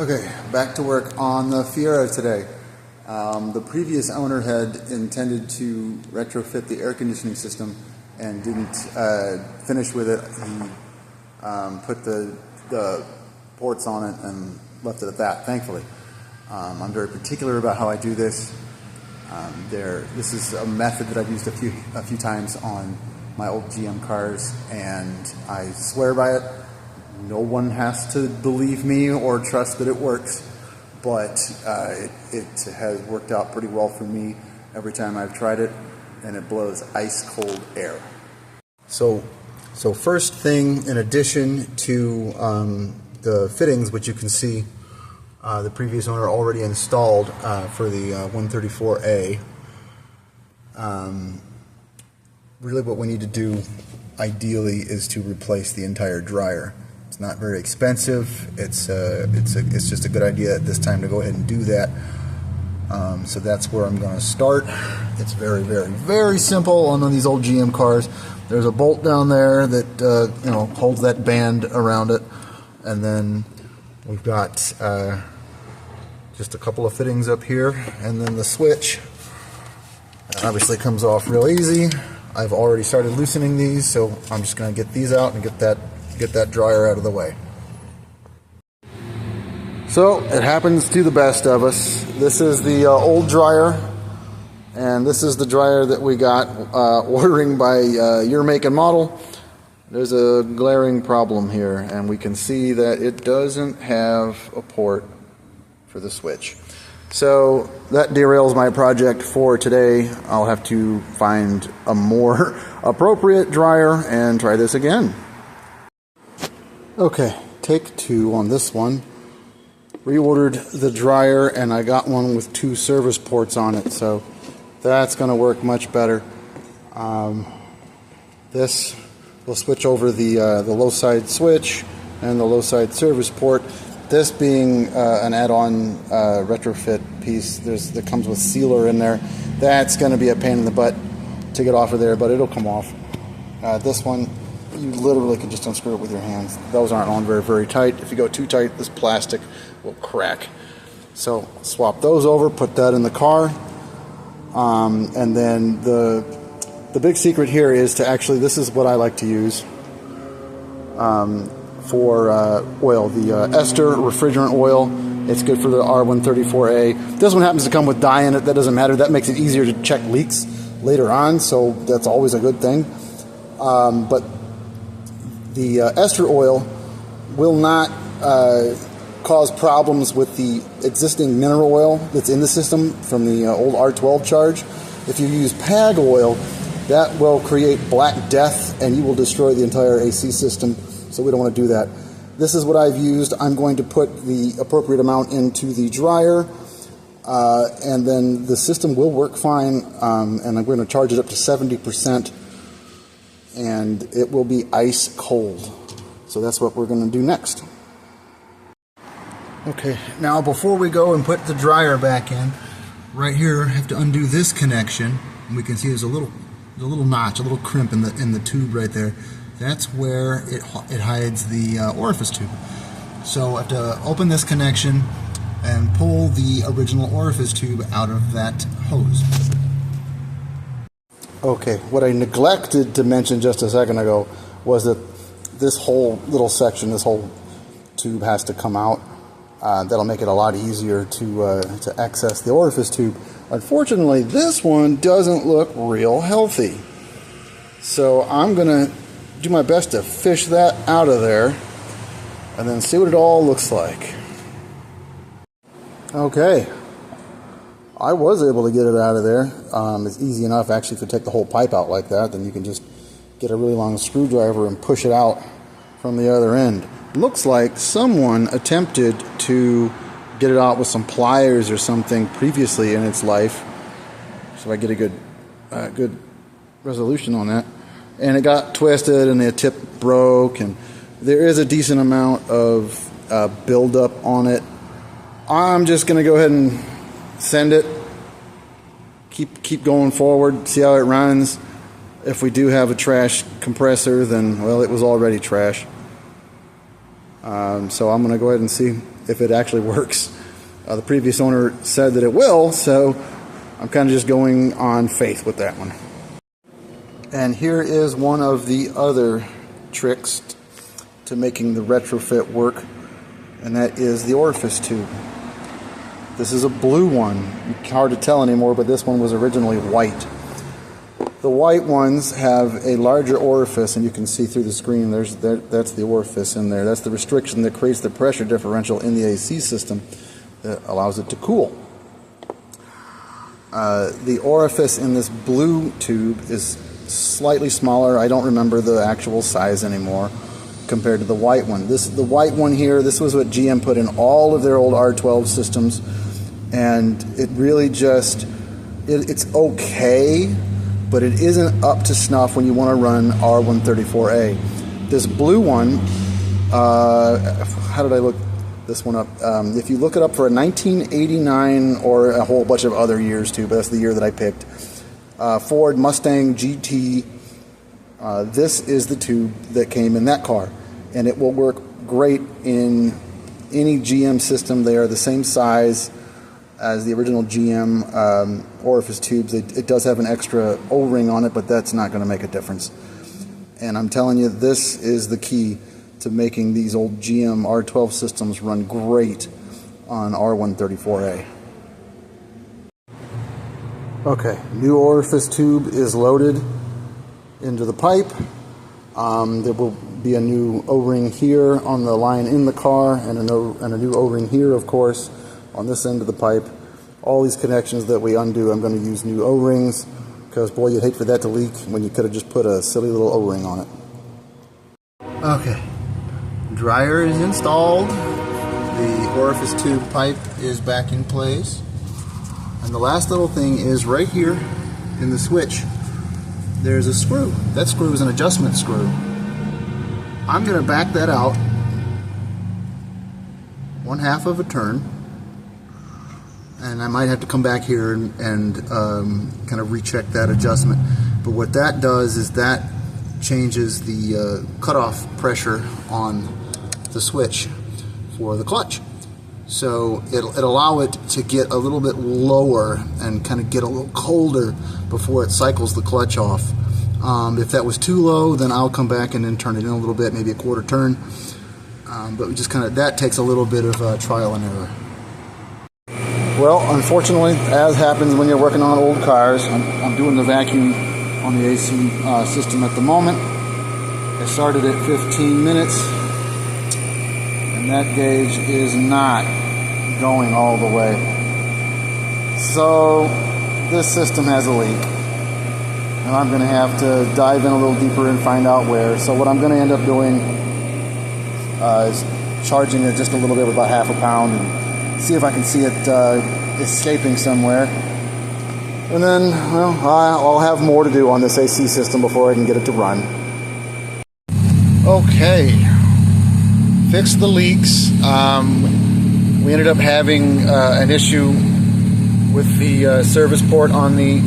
Okay, back to work on the Fiero today. The previous owner had intended to retrofit the air conditioning system and didn't finish with it. He put the ports on it and left it at that, thankfully. I'm very particular about how I do this. This is a method that I've used a few times on my old GM cars, and I swear by it. No one has to believe me or trust that it works, but it has worked out pretty well for me every time I've tried it, and it blows ice cold air. So first thing, in addition to the fittings, which you can see the previous owner already installed for the R-134a, really what we need to do ideally is to replace the entire dryer. It's not very expensive. It's just a good idea at this time to go ahead and do that. So that's where I'm going to start. It's very, very, very simple on these old GM cars. There's a bolt down there that holds that band around it, and then we've got just a couple of fittings up here, and then the switch. It obviously comes off real easy. I've already started loosening these, so I'm just going to get these out and get that dryer out of the way. So it happens to the best of us. This is the old dryer, and this is the dryer that we got ordering by your make and model. There's a glaring problem here, and we can see that it doesn't have a port for the switch. So that derails my project for today. I'll have to find a more appropriate dryer and try this again. Okay, take two on this one. Reordered the dryer, and I got one with 2 service ports on it, so that's going to work much better. This will switch over the low side switch and the low side service port. This being an add-on retrofit piece that comes with sealer in there. That's going to be a pain in the butt to get off of there, but it'll come off. This one, you literally can just unscrew it with your hands. Those aren't on very, very tight. If you go too tight, this plastic will crack. So swap those over, put that in the car. And then the big secret here is to actually, this is what I like to use for oil, the ester refrigerant oil. It's good for the R-134a. This one happens to come with dye in it. That doesn't matter. That makes it easier to check leaks later on, so that's always a good thing. But the ester oil will not cause problems with the existing mineral oil that's in the system from the old R-12 charge. If you use PAG oil, that will create black death, and you will destroy the entire AC system. So we don't want to do that. This is what I've used. I'm going to put the appropriate amount into the dryer, and then the system will work fine, and I'm going to charge it up to 70%, and it will be ice cold. So that's what we're going to do next. Okay, now before we go and put the dryer back in, right here I have to undo this connection, and we can see there's a little notch, a little crimp in the tube right there. That's where it hides the orifice tube. So I have to open this connection and pull the original orifice tube out of that hose. Okay, what I neglected to mention just a second ago was that this whole little section, this whole tube has to come out. That'll make it a lot easier to access the orifice tube. Unfortunately, this one doesn't look real healthy. So I'm gonna do my best to fish that out of there and then see what it all looks like. Okay, I was able to get it out of there. It's easy enough actually. If you take the whole pipe out like that, then you can just get a really long screwdriver and push it out from the other end. Looks like someone attempted to get it out with some pliers or something previously in its life, so I get a good resolution on that. And it got twisted, and the tip broke, and there is a decent amount of buildup on it. I'm just going to go ahead and send it. Keep going forward, see how it runs. If we do have a trash compressor, then, well, it was already trash. So I'm going to go ahead and see if it actually works. The previous owner said that it will, so I'm kind of just going on faith with that one. And here is one of the other tricks to making the retrofit work, and that is the orifice tube. This is a blue one. Hard to tell anymore, but this one was originally white. The white ones have a larger orifice, and you can see through the screen, that's the orifice in there. That's the restriction that creates the pressure differential in the AC system that allows it to cool. The orifice in this blue tube is slightly smaller. I don't remember the actual size anymore compared to the white one. The white one here, this was what GM put in all of their old R-12 systems, and it really just, it's okay, but it isn't up to snuff when you want to run R-134a. This blue one, how did I look this one up? If you look it up for a 1989 or a whole bunch of other years too, but that's the year that I picked, Ford Mustang GT, this is the tube that came in that car, and it will work great in any GM system. They are the same size as the original GM orifice tubes. It does have an extra O-ring on it, but that's not going to make a difference. And I'm telling you, this is the key to making these old GM R12 systems run great on R134a. Okay, new orifice tube is loaded into the pipe. There will be a new O-ring here on the line in the car, and a new O-ring here, of course, on this end of the pipe. All these connections that we undo, I'm going to use new O-rings, because boy, you'd hate for that to leak when you could have just put a silly little O-ring on it. Okay, dryer is installed. The orifice tube pipe is back in place. And the last little thing is right here in the switch. There's a screw. That screw is an adjustment screw. I'm going to back that out 1/2 of a turn, and I might have to come back here and kind of recheck that adjustment. But what that does is that changes the cutoff pressure on the switch for the clutch. So it'll allow it to get a little bit lower and kind of get a little colder before it cycles the clutch off. If that was too low, then I'll come back and then turn it in a little bit, maybe a 1/4 turn. But we just kind of, that takes a little bit of trial and error. Well, unfortunately, as happens when you're working on old cars, I'm doing the vacuum on the AC system at the moment. I started at 15 minutes, and that gauge is not going all the way. So this system has a leak, and I'm going to have to dive in a little deeper and find out where. So what I'm going to end up doing is charging it just a little bit with about 1/2 pound and see if I can see it escaping somewhere. And then, well, I'll have more to do on this AC system before I can get it to run. Okay, fixed the leaks. We ended up having an issue with the service port on the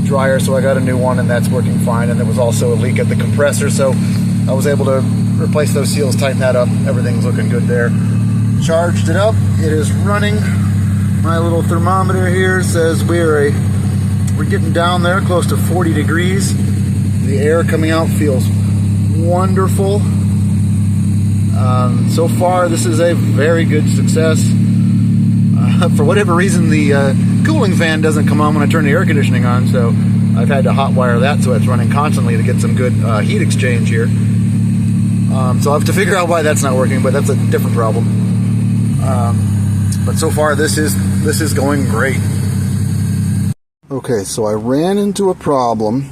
dryer, so I got a new one, and that's working fine. And there was also a leak at the compressor, so I was able to replace those seals, tighten that up. Everything's looking good there. Charged it up. It is running. My little thermometer here says we're getting down there close to 40 degrees. The air coming out feels wonderful. So far, this is a very good success. For whatever reason, the cooling fan doesn't come on when I turn the air conditioning on, so I've had to hot wire that so it's running constantly to get some good heat exchange here. So I have to figure out why that's not working, but that's a different problem. But so far, this is going great. Okay, so I ran into a problem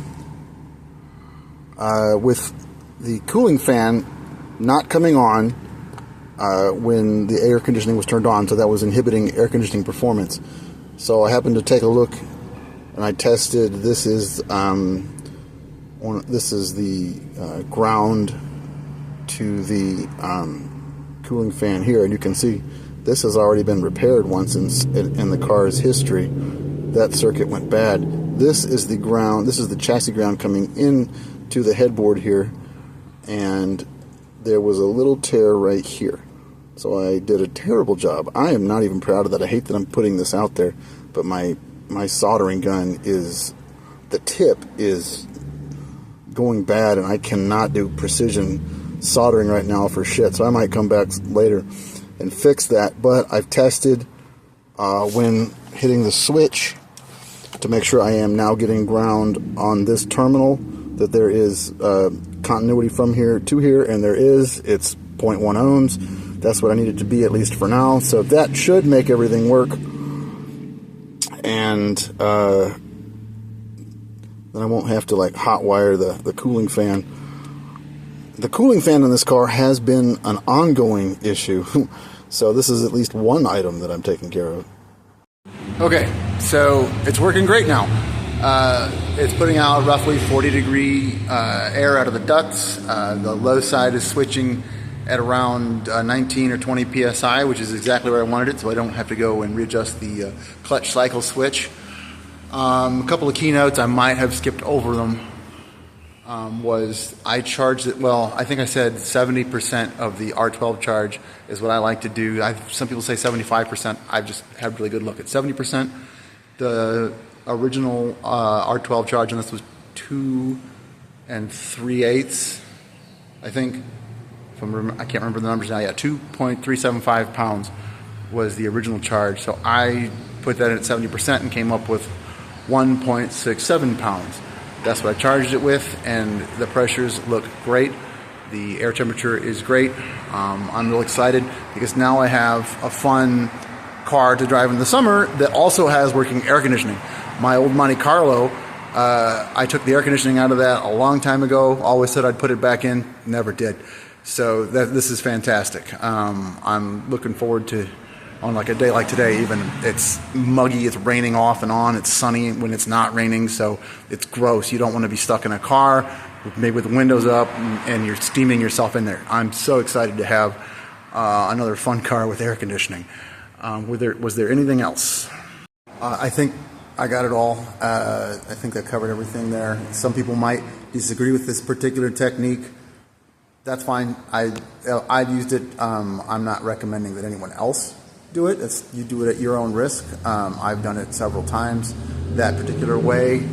with the cooling fan not coming on when the air conditioning was turned on, so that was inhibiting air conditioning performance. So I happened to take a look, and I tested. This is the ground to the cooling fan here, and you can see this has already been repaired once in the car's history. That circuit went bad. This is the ground. This is the chassis ground coming in to the headboard here, and there was a little tear right here. So I did a terrible job. I am not even proud of that. I hate that I'm putting this out there, but my soldering gun is, the tip is going bad, and I cannot do precision soldering right now for shit. So I might come back later and fix that. But I've tested when hitting the switch to make sure I am now getting ground on this terminal, that there is continuity from here to here, and there is. It's 0.1 ohms. That's what I need it to be, at least for now. So that should make everything work. And then I won't have to like hot wire the cooling fan. The cooling fan in this car has been an ongoing issue. So this is at least one item that I'm taking care of. Okay, so it's working great now. It's putting out roughly 40-degree air out of the ducts. The low side is switching at around 19 or 20 psi, which is exactly where I wanted it, so I don't have to go and readjust the clutch cycle switch. A couple of keynotes, I might have skipped over them, was I charged it, well, I think I said 70% of the R-12 charge is what I like to do. Some people say 75%. I've just had a really good look at 70%. The original R-12 charge on this was 2 3/8, I think. I can't remember the numbers now. Yeah, 2.375 pounds was the original charge. So I put that at 70% and came up with 1.67 pounds. That's what I charged it with, and the pressures look great. The air temperature is great. I'm real excited because now I have a fun car to drive in the summer that also has working air conditioning. My old Monte Carlo, I took the air conditioning out of that a long time ago. Always said I'd put it back in, never did. So this is fantastic. I'm looking forward to, on like a day like today even, it's muggy, it's raining off and on, it's sunny when it's not raining, so it's gross. You don't want to be stuck in a car, maybe with the windows up, and you're steaming yourself in there. I'm so excited to have another fun car with air conditioning. Was there anything else? I think I got it all. I think I covered everything there. Some people might disagree with this particular technique. That's fine. I've used it. I'm not recommending that anyone else do it. You do it at your own risk. I've done it several times that particular way,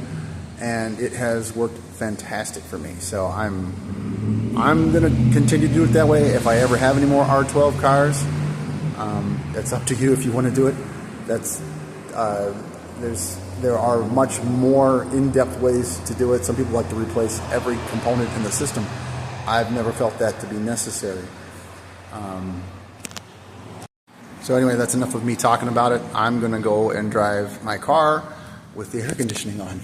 and it has worked fantastic for me. So I'm going to continue to do it that way. If I ever have any more R-12 cars, it's up to you if you want to do it. There are much more in-depth ways to do it. Some people like to replace every component in the system. I've never felt that to be necessary. So anyway, that's enough of me talking about it. I'm going to go and drive my car with the air conditioning on.